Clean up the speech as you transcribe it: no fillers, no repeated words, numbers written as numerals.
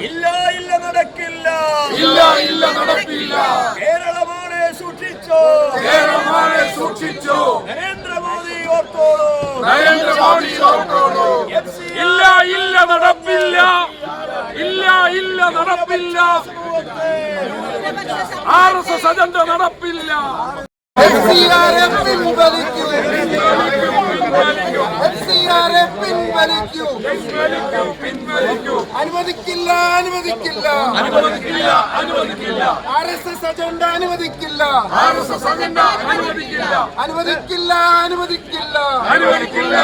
ഇല്ല ഇല്ല നടക്കില്ല, ഇല്ല ഇല്ല നടക്കില്ല. കേരളമാണെ സൂക്ഷിച്ചോ, കേരളമാണെ സൂക്ഷിച്ചോ. നരേന്ദ്രമോദി ഓർത്തോളൂ, നരേന്ദ്രമോദി ഓർത്തോളൂ. ഇല്ല ഇല്ല നടപ്പില്ല, ഇല്ല ഇല്ല നടപ്പില്ല. RSS agenda നടപ്പില്ല. അനുവദിക്കില്ല അനുവദിക്കില്ല അനുവദിക്കില്ല അനുവദിക്കില്ല. RSS അജണ്ട അനുവദിക്കില്ല, RSS അജണ്ട അനുവദിക്കില്ല, അനുവദിക്കില്ല അനുവദിക്കില്ല അനുവദിക്കില്ല